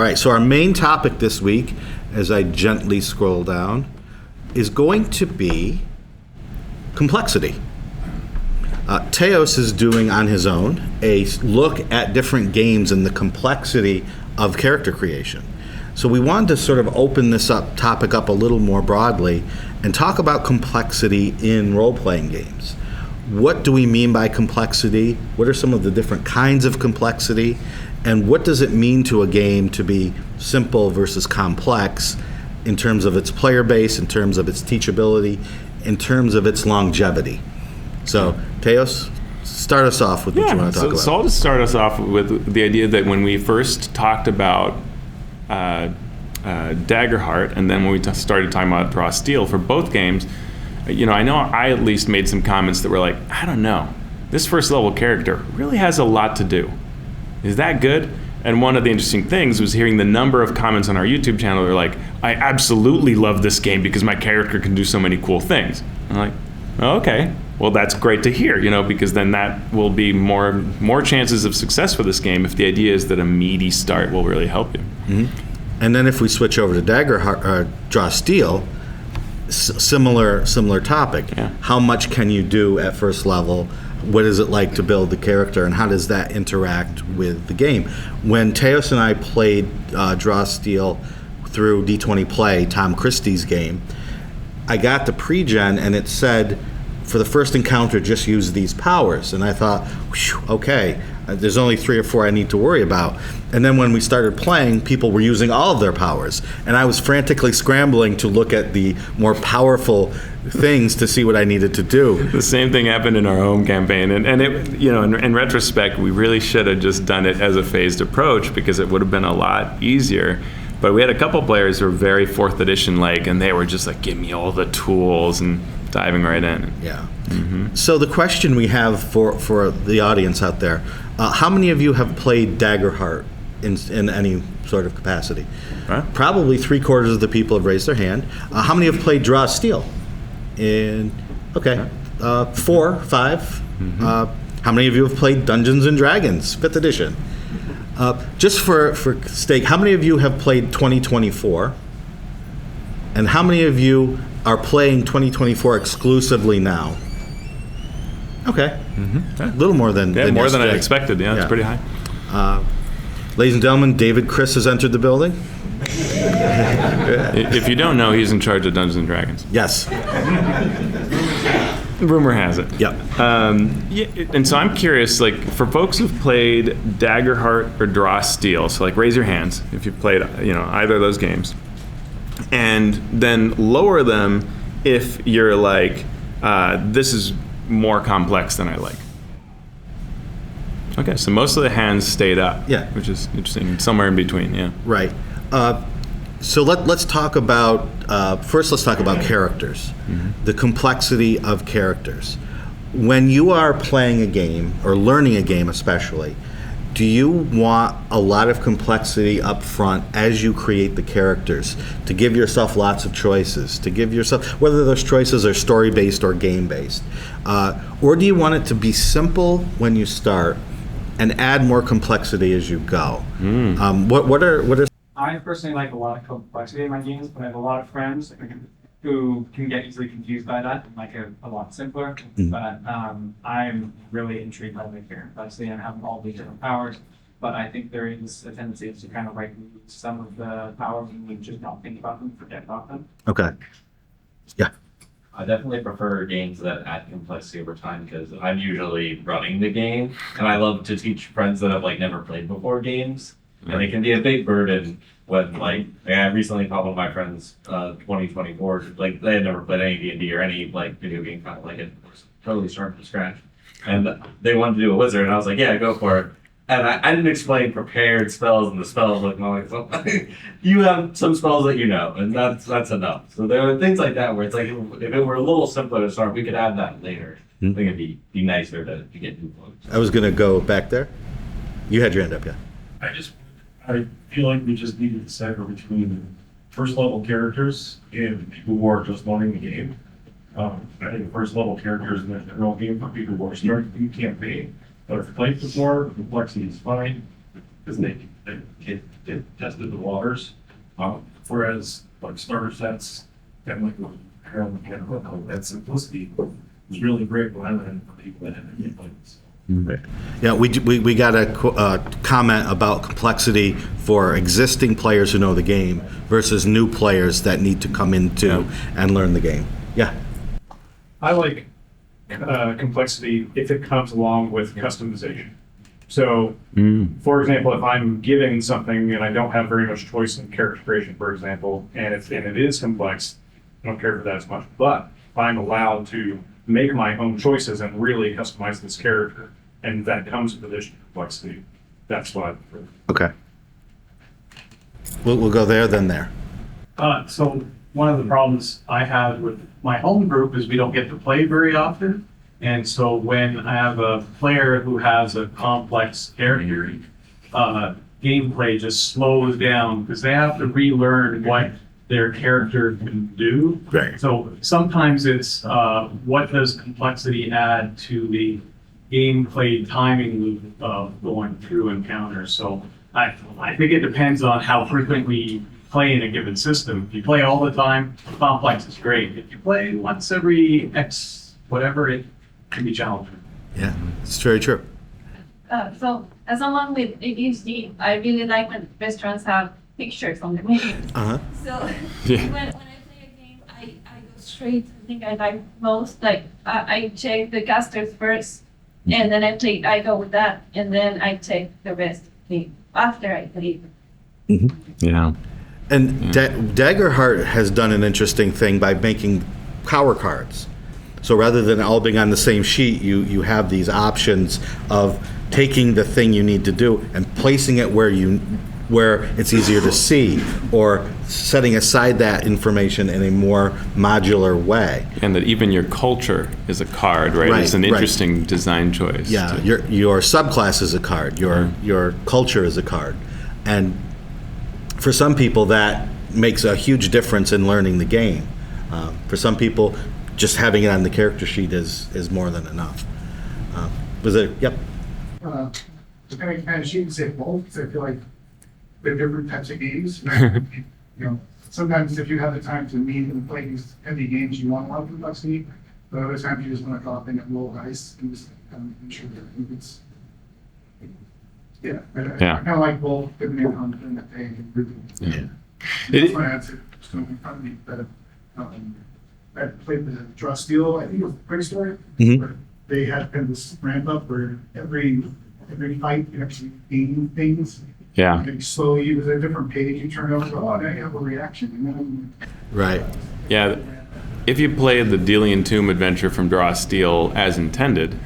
right, so our main topic this week, as I gently scroll down, is going to be complexity. Teos is doing on his own a look at different games and the complexity of character creation. So we wanted to sort of open this topic up a little more broadly and talk about complexity in role-playing games. What do we mean by complexity? What are some of the different kinds of complexity? And what does it mean to a game to be simple versus complex in terms of its player base, in terms of its teachability, in terms of its longevity? So, Teos, start us off with what you want to talk about. So I'll just start us off with the idea that when we first talked about Daggerheart, and then when we started talking about Draw Steel for both games, I know I at least made some comments that were like, I don't know, this first level character really has a lot to do. Is that good? And one of the interesting things was hearing the number of comments on our YouTube channel that are like, I absolutely love this game because my character can do so many cool things. I'm like, oh, okay, well that's great to hear, because then that will be more chances of success for this game if the idea is that a meaty start will really help you. Mm-hmm. And then if we switch over to Daggerheart, Draw Steel, similar topic. Yeah. How much can you do at first level? What is it like to build the character, and how does that interact with the game? When Teos and I played Draw Steel through D20 Play, Tom Christie's game, I got the pre-gen and it said, for the first encounter, just use these powers. And I thought, okay, there's only 3 or 4 I need to worry about. And then when we started playing, people were using all of their powers. And I was frantically scrambling to look at the more powerful things to see what I needed to do. The same thing happened in our home campaign. And it, in retrospect, we really should have just done it as a phased approach because it would have been a lot easier. But we had a couple players who were very 4th edition-like, and they were just like, give me all the tools and diving right in. Yeah. Mm-hmm. So the question we have for the audience out there, how many of you have played Daggerheart in any sort of capacity? Huh? Probably 3/4 of the people have raised their hand. How many have played Draw Steel? Okay. 4, 5. Mm-hmm. How many of you have played Dungeons and Dragons, 5th edition? Just for stake, how many of you have played 2024? And how many of you are playing 2024 exclusively now? Okay. Mm-hmm. A little more than more than I expected. Yeah, it's pretty high. Ladies and gentlemen, David Chris has entered the building. If you don't know, he's in charge of Dungeons and Dragons. Yes. Rumor has it. Yep. And so I'm curious, like, for folks who've played Daggerheart or Draw Steel, so like raise your hands if you've played either of those games, and then lower them if you're like, this is more complex than I like. Okay, so most of the hands stayed up. Yeah. Which is interesting. Somewhere in between, yeah. Right. So let's talk about, first let's talk about characters, mm-hmm. the complexity of characters. When you are playing a game, or learning a game especially, do you want a lot of complexity up front as you create the characters, to give yourself lots of choices, to give yourself, whether those choices are story-based or game-based? Or do you want it to be simple when you start and add more complexity as you go? What are I personally like a lot of complexity in my games, but I have a lot of friends who can get easily confused by that and like a lot simpler. Mm-hmm. But I'm really intrigued by the character complexity and having all these different powers. But I think there is a tendency to kind of like lose some of the powers and we just not think about them, forget about them. Okay. Yeah. I definitely prefer games that add complexity over time because I'm usually running the game, and I love to teach friends that have like never played before games. And it can be a big burden when, like, I recently taught one of my friends 2024, like, they had never played any D&D or any, like, video game kind of like it, totally starting from scratch. And they wanted to do a wizard, and I was like, yeah, go for it. And I didn't explain prepared spells and the spells, like, you have some spells that you know, and that's enough. So there are things like that where it's like, if it were a little simpler to start, we could add that later. I think it'd be nicer to get new folks. I was going to go back there. You had your hand up, yeah. I feel like we just need to decipher between first level characters and people who are just learning the game. I think first level characters in a general game for people who are starting to do campaign, but if played before, the complexity is fine. because they tested the waters. Whereas like starter sets and like that simplicity was really great when I ran for people that had new plays. Yeah, we got a comment about complexity for existing players who know the game versus new players that need to come into and learn the game. Yeah. I like complexity if it comes along with customization. So, for example, if I'm giving something and I don't have very much choice in character creation, for example, and it is complex, I don't care for that as much. But if I'm allowed to make my own choices and really customize this character, and that comes with additional complexity, that's what I prefer. Okay. We'll go there, then there. So one of the problems I have with my home group is we don't get to play very often. And so when I have a player who has a complex character, gameplay just slows down because they have to relearn what their character can do. Right. So sometimes it's what does complexity add to the gameplay timing loop of going through encounters. So I think it depends on how frequently you play in a given system. If you play all the time, complex is great. If you play once every X whatever, it can be challenging. Yeah, it's very true. So as someone with ADHD, I really like when restaurants have pictures on the menu. So when I play a game, I go straight to the thing I like most. Like I check the casters first, and then I go with that, and then I check the rest after I play. Yeah. And Daggerheart has done an interesting thing by making power cards. So rather than all being on the same sheet, you have these options of taking the thing you need to do and placing it where it's easier to see, or setting aside that information in a more modular way. And that even your culture is a card, right? Right, It's an right. interesting design choice. Yeah, your subclass is a card. Your culture is a card, and for some people that makes a huge difference in learning the game. For some people, just having it on the character sheet is more than enough. Was it? Yep. Just kind of shoot and say both, because I feel like they're different types of games. You know, sometimes if you have the time to meet and play these heavy games, you want a lot of complexity. But other times you just want to drop in and roll dice and just kind of ensure that it's. Yeah, I kind of like both, depending on the day and grouping. Yeah. That's my answer. So probably better. I played the Draw Steel, I think it was Great Story, where they had kind of this ramp up where every fight you actually gain things. Yeah. And slowly, there's a different page you turn over, oh, now you have a reaction. And then, Right. Yeah. If you play the Delian Tomb adventure from Draw Steel as intended,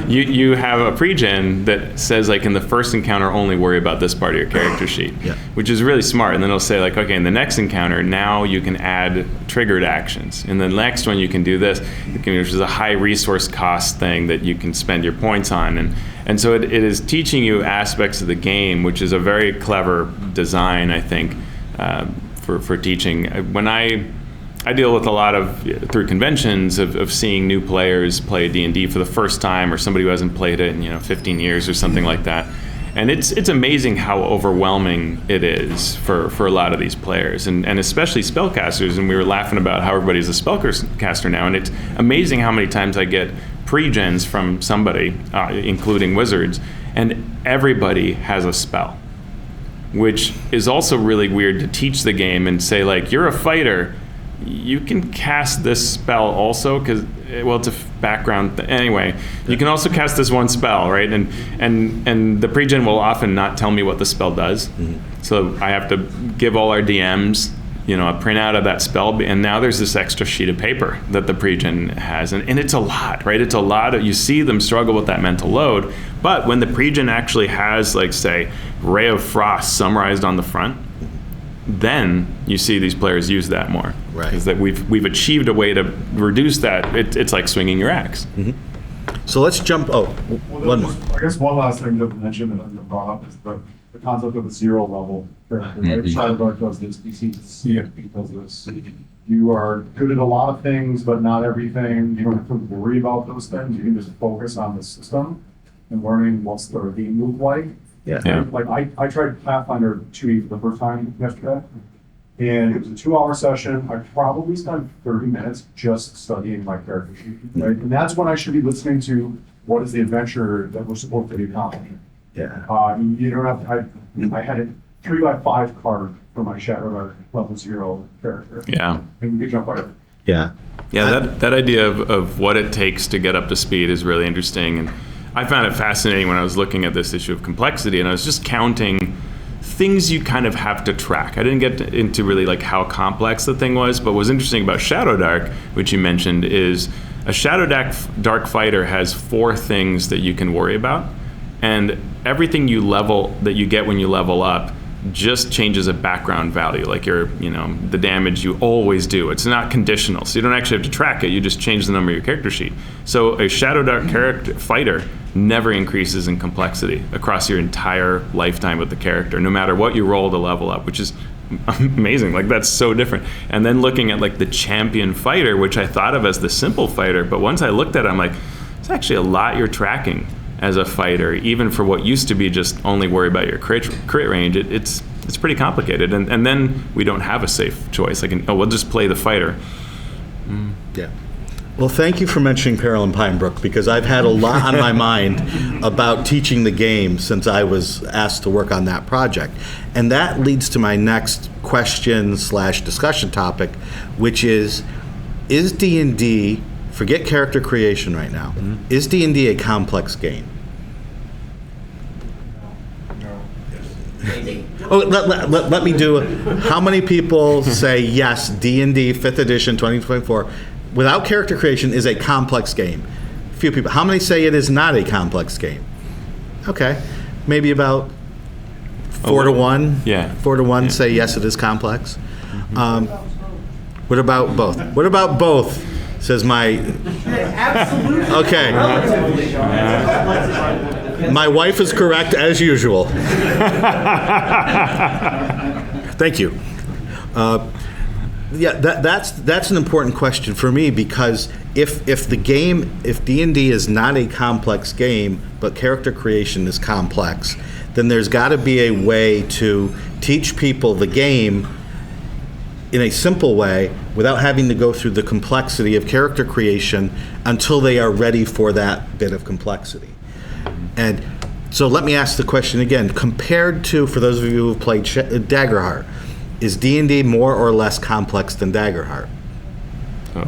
you have a pre-gen that says, like, in the first encounter, only worry about this part of your character sheet, which is really smart. And then it'll say, like, okay, in the next encounter, now you can add triggered actions. And the next one, you can do this, which is a high resource cost thing that you can spend your points on. And so it is teaching you aspects of the game, which is a very clever design, I think, for teaching. When I deal with a lot of, through conventions, of seeing new players play D&D for the first time, or somebody who hasn't played it in 15 years or something like that. And it's amazing how overwhelming it is for a lot of these players, and especially spellcasters. And we were laughing about how everybody's a spellcaster now, and it's amazing how many times I get pre-gens from somebody, including wizards, and everybody has a spell, which is also really weird to teach the game and say, like, you're a fighter, you can cast this spell also, because, well, it's a background anyway. You can also cast this one spell, right? And the pre-gen will often not tell me what the spell does. So I have to give all our DMs, a printout of that spell, and now there's this extra sheet of paper that the pre-gen has, and it's a lot, right? It's a lot. You see them struggle with that mental load, but when the pre-gen actually has, like, say, Ray of Frost summarized on the front, then you see these players use that more, Right? Because that we've achieved a way to reduce that. It's like swinging your axe. So let's jump. One more. I guess one last thing to mention that I brought up is the concept of a zero level character. Right? Shadowdark does this, CFP does this. You are good at a lot of things, but not everything. You don't have to worry about those things. You can just focus on the system and learning what's the game look like. Yeah. Like I tried Pathfinder 2E for the first time yesterday, and it was a 2-hour session. I probably spent 30 minutes just studying my character sheet, right? And that's when I should be listening to what is the adventure that we're supposed to be accomplishing. Yeah. You don't have to, I had a 3x5 card for my Shadowheart level 0 character. Yeah. And we could jump right over. Yeah. Yeah, that idea of what it takes to get up to speed is really interesting. And I found it fascinating when I was looking at this issue of complexity, and I was just counting things you kind of have to track. I didn't get into really like how complex the thing was, but what's interesting about Shadow Dark, which you mentioned, is a Shadow Dark fighter has 4 things that you can worry about, and everything that you get when you level up just changes a background value, like the damage you always do. It's not conditional, so you don't actually have to track it. You just change the number of your character sheet. So a Shadow Dark fighter never increases in complexity across your entire lifetime of the character, no matter what you roll to level up, which is amazing. Like, that's so different. And then looking at like the champion fighter, which I thought of as the simple fighter, but once I looked at it, I'm like, it's actually a lot you're tracking as a fighter, even for what used to be just only worry about your crit range. It's pretty complicated, and then we don't have a safe choice. Like, we'll just play the fighter. Yeah. Well, thank you for mentioning Peril in Pinebrook, because I've had a lot on my mind about teaching the game since I was asked to work on that project. And that leads to my next question/discussion topic, which is D&D, forget character creation right now, is D&D a complex game? Oh, let me do it. How many people say yes, D&D 5th edition 2024 without character creation is a complex game? Few people. How many say it is not a complex game? Okay, maybe about 4 to 1. Yeah. 4 to 1 say yes, it is complex. What about both? What about both? Says my. Absolutely. Okay. My wife is correct as usual. Thank you. Yeah, that's an important question for me, because if D&D is not a complex game, but character creation is complex, then there's got to be a way to teach people the game in a simple way without having to go through the complexity of character creation until they are ready for that bit of complexity. And so let me ask the question again. Compared to, for those of you who have played Daggerheart, is D&D more or less complex than Daggerheart?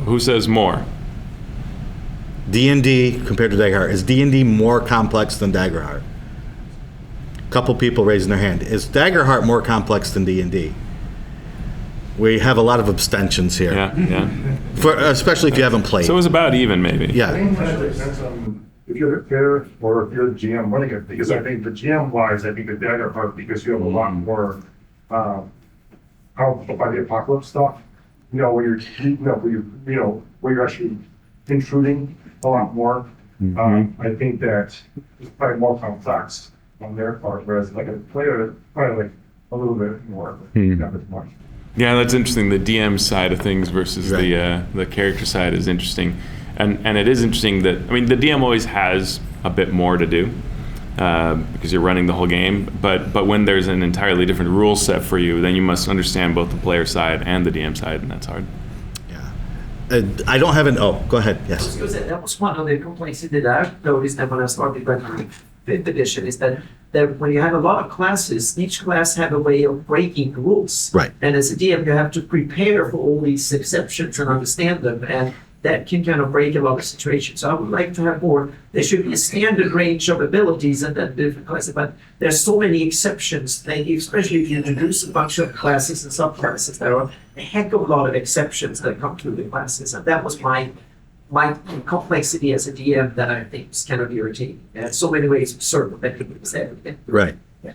Who says more? D&D compared to Daggerheart. Is D&D more complex than Daggerheart? A couple people raising their hand. Is Daggerheart more complex than D&D? We have a lot of abstentions here. Yeah. Especially if you haven't played. So it was about even, maybe. Yeah. If you're the player or if you're the GM running it, because I think the GM wise, I think the Daggerheart, because you have a lot more out by the apocalypse stuff, where you're actually intruding a lot more. I think that it's probably more complex on their part, whereas like a player, probably like a little bit more, but not as much. Yeah, that's interesting. The DM side of things versus the character side is interesting, and it is interesting that, I mean, the DM always has a bit more to do because you're running the whole game. But when there's an entirely different rule set for you, then you must understand both the player side and the DM side, and that's hard. Yeah, I don't have an. Oh, go ahead. Yes. That was one of the complexity that I've noticed that when I started running 5th edition is that when you have a lot of classes, each class have a way of breaking rules. Right. And as a DM, you have to prepare for all these exceptions and understand them, and that can kind of break a lot of situations. So I would like to have more. There should be a standard range of abilities and then different classes, but there's so many exceptions. Especially if you introduce a bunch of classes and subclasses, there are a heck of a lot of exceptions that come through the classes, and that was my complexity as a DM that I think is kind of irritating. And so many ways to circumvent everything. Right. Yeah.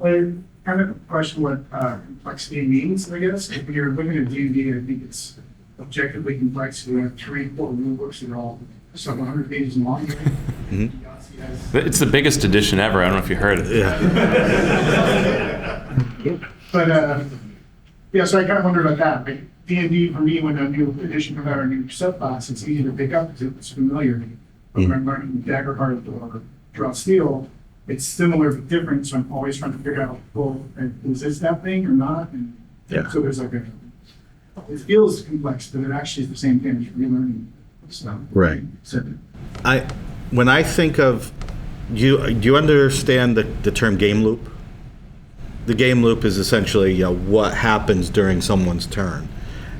I kind of question what complexity means, I guess. If you're looking at D&D, I think it's objectively complex. We have 3 or 4 rule books that are all some 100 pages long. It's the biggest edition ever. I don't know if you heard it. Yeah. But yeah, so I kind of wonder about that. Like D&D for me, when a new edition comes out or a new subclass, it's easy to pick up because it's familiar. But when I'm learning Daggerheart or Draw Steel, it's similar but different, so I'm always trying to figure out, well, is this that thing or not? And Yeah. so there's like it feels complex, but it actually is the same thing as relearning stuff. Right. So, When I think of, do you understand the term game loop? The game loop is essentially what happens during someone's turn.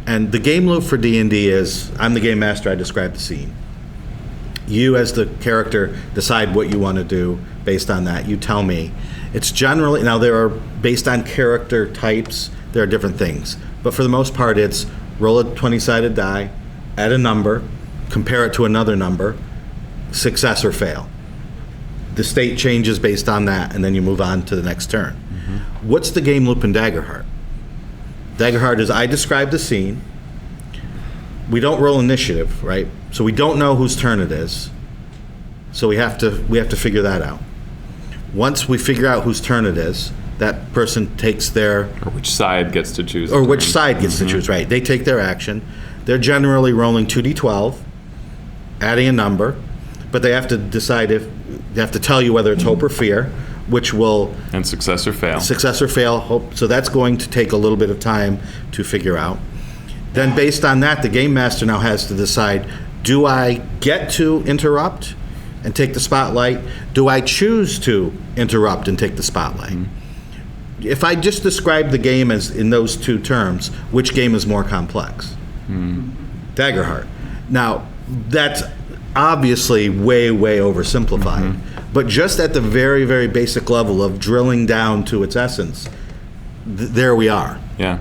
And the game loop for D&D is, I'm the game master, I describe the scene. You as the character decide what you want to do based on that. You tell me. It's generally, now there are, based on character types, there are different things. But for the most part, it's roll a 20-sided die, add a number, compare it to another number, success or fail. The state changes based on that, and then you move on to the next turn. Mm-hmm. What's the game loop in Daggerheart? Daggerheart is, I describe the scene. We don't roll initiative, right? So we don't know whose turn it is. So we have to figure that out. Once we figure out whose turn it is, that person takes their... Or which side gets to choose. Or which side gets to choose, right. They take their action. They're generally rolling 2d12, adding a number, but they have to decide if... They have to tell you whether it's hope or fear, which will... And success or fail. Success or fail, hope. So that's going to take a little bit of time to figure out. Then based on that, the game master now has to decide, do I get to interrupt and take the spotlight? Do I choose to interrupt and take the spotlight? Mm-hmm. If I just describe the game as in those two terms, which game is more complex? Mm-hmm. Daggerheart. Now, that's obviously way, way oversimplified. Mm-hmm. But just at the very, very basic level of drilling down to its essence, there we are. Yeah.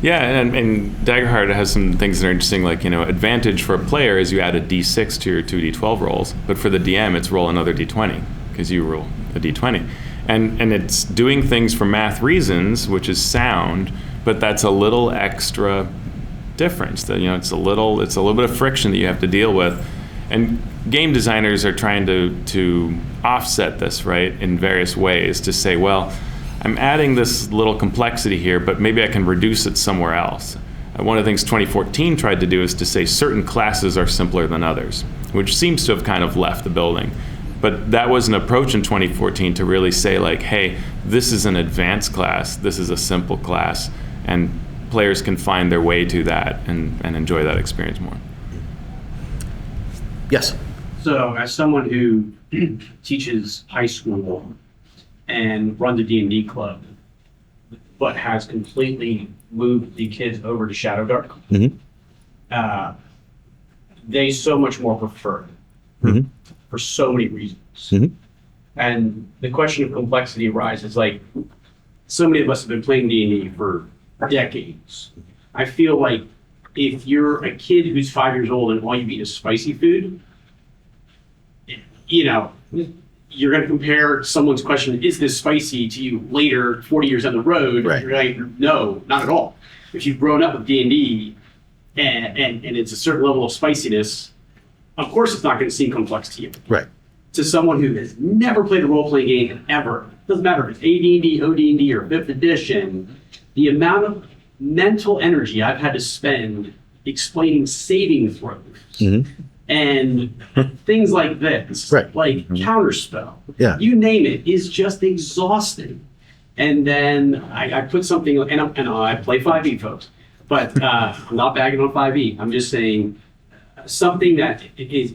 Yeah, and Daggerheart has some things that are interesting, like, advantage for a player is you add a d6 to your 2d12 rolls, but for the DM, it's roll another d20, because you roll a d20. And it's doing things for math reasons, which is sound, but that's a little extra difference. That it's a little bit of friction that you have to deal with. And game designers are trying to offset this, right, in various ways to say, well, I'm adding this little complexity here, but maybe I can reduce it somewhere else. One of the things 2014 tried to do is to say certain classes are simpler than others, which seems to have kind of left the building. But that was an approach in 2014 to really say, like, hey, this is an advanced class, this is a simple class, and players can find their way to that and enjoy that experience more. Yes. So as someone who teaches high school and runs a D&D club, but has completely moved the kids over to Shadowdark, mm-hmm. They so much more prefer it, mm-hmm. for so many reasons. Mm-hmm. And the question of complexity arises, like, so many of us have been playing D&D for decades. I feel like if you're a kid who's 5 years old and all you eat is spicy food, you're going to compare someone's question, is this spicy, to you later, 40 years down the road. Right. You're like, no, not at all. If you've grown up with D&D and it's a certain level of spiciness, of course it's not going to seem complex to you. Right. To someone who has never played a role-playing game ever, doesn't matter if it's AD&D, OD&D, or 5th edition, the amount of mental energy I've had to spend explaining saving throws, mm-hmm. and things like this, right. like mm-hmm. counterspell, you name it, is just exhausting. And then I put something, and I play 5e, folks, but I'm not bagging on 5e. I'm just saying something that is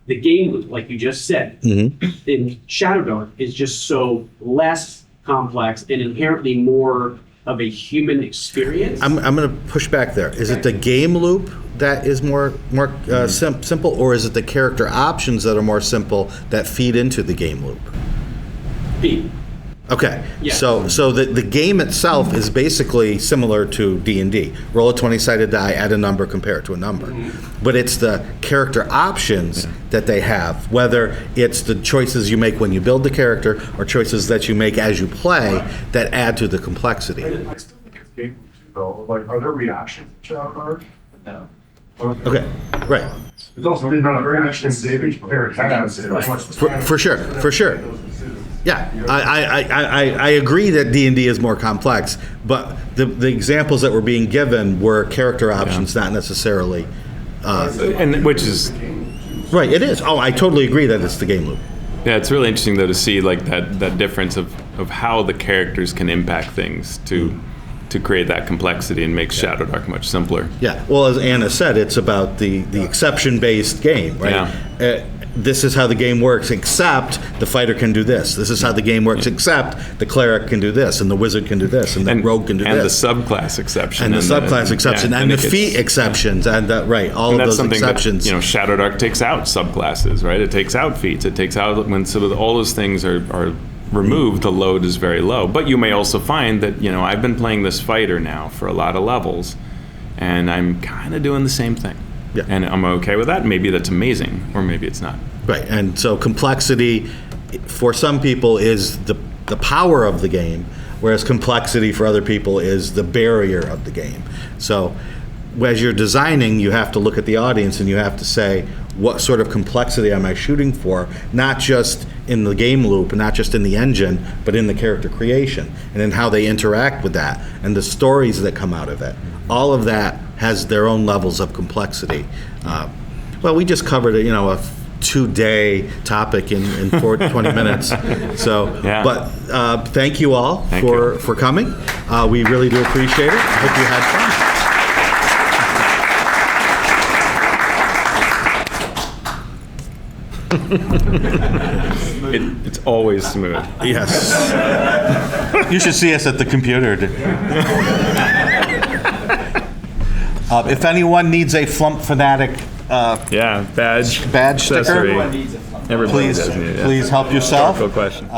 the game loop, like you just said, mm-hmm. in Shadowdark is just so less complex and inherently more of a human experience. I'm going to push back there. Is it the game loop that is more simple, or is it the character options that are more simple that feed into the game loop? B. Okay, yes. So the game itself is basically similar to D&D. Roll a 20-sided die, add a number, compare it to a number. Mm-hmm. But it's the character options that they have, whether it's the choices you make when you build the character or choices that you make as you play that add to the complexity. I still think it's game too, though. Like, are there reactions to Shadowheart? No. Okay, right. It's also been a very action saving for sure. Yeah, I agree that D&D is more complex, but the examples that were being given were character options, not necessarily. And which is right. It is. Oh, I totally agree that it's the game loop. Yeah, it's really interesting though to see like that difference of how the characters can impact things to create that complexity and make Shadow Dark much simpler. Yeah, well, as Anna said, it's about the exception-based game, right? Yeah. This is how the game works, except the fighter can do this. This is how the game works, except the cleric can do this, and the wizard can do this, and the rogue can do and this. And the subclass exception. And the subclass exception, and the feat exceptions, and right, all of those exceptions. That, Shadow Dark takes out subclasses, right? It takes out feats. It takes out, when sort of all those things are removed, the load is very low. But you may also find that, I've been playing this fighter now for a lot of levels, and I'm kind of doing the same thing. Yeah. And I'm okay with that. Maybe that's amazing, or maybe it's not. Right, and so complexity for some people is the power of the game, whereas complexity for other people is the barrier of the game. So as you're designing, you have to look at the audience and you have to say, what sort of complexity am I shooting for? Not just in the game loop, not just in the engine, but in the character creation, and in how they interact with that, and the stories that come out of it. All of that has their own levels of complexity. Well, we just covered a 2-day topic in 20 minutes. So, yeah. But thank you all for coming. We really do appreciate it. I hope you had fun. It's always smooth. Yes. You should see us at the computer. If anyone needs a Flump Fanatic badge sticker, Everybody please does need it. please help yourself. Rhetorical question.